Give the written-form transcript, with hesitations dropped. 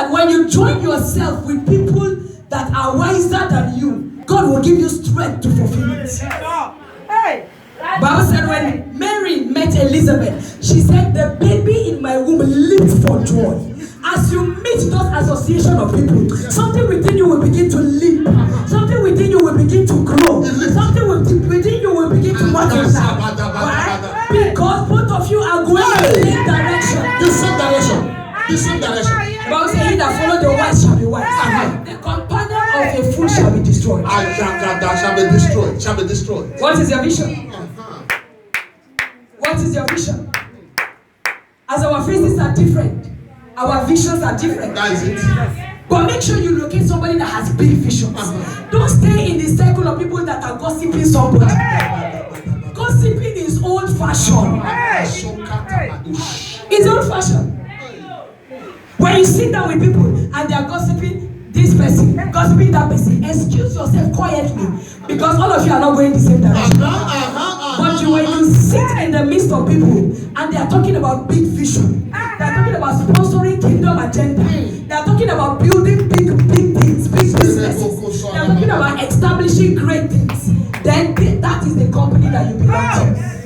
that when you join yourself with people that are wiser than you, God will give you strength to fulfill it. Hey. Bible said when Mary met Elizabeth, she said, the baby in my womb leaped for joy. As you meet those association of people, something within you will begin to leap. Something within you will begin to grow. Something within you will begin to multiply. Right? Because both of you are going in the same direction. The same direction. The same direction. The Bible says, he that follow the wise shall be wise. The companion of a fool shall be destroyed. Shall be destroyed. Shall be destroyed. What is your vision? What is your vision? As our faces are different, our visions are different. That is it. But make sure you locate somebody that has big visions. Don't stay in the circle of people that are gossiping somebody. Gossiping is old fashioned. It's old fashioned. When you sit down with people and they are gossiping this person, gossiping that person, excuse yourself quietly because all of you are not going the same direction. But when you sit in the midst of people and they are talking about big vision, they are talking about sponsoring kingdom agenda, they are talking about building big things, big businesses, they are talking about establishing great things, then that is the company that you belong to.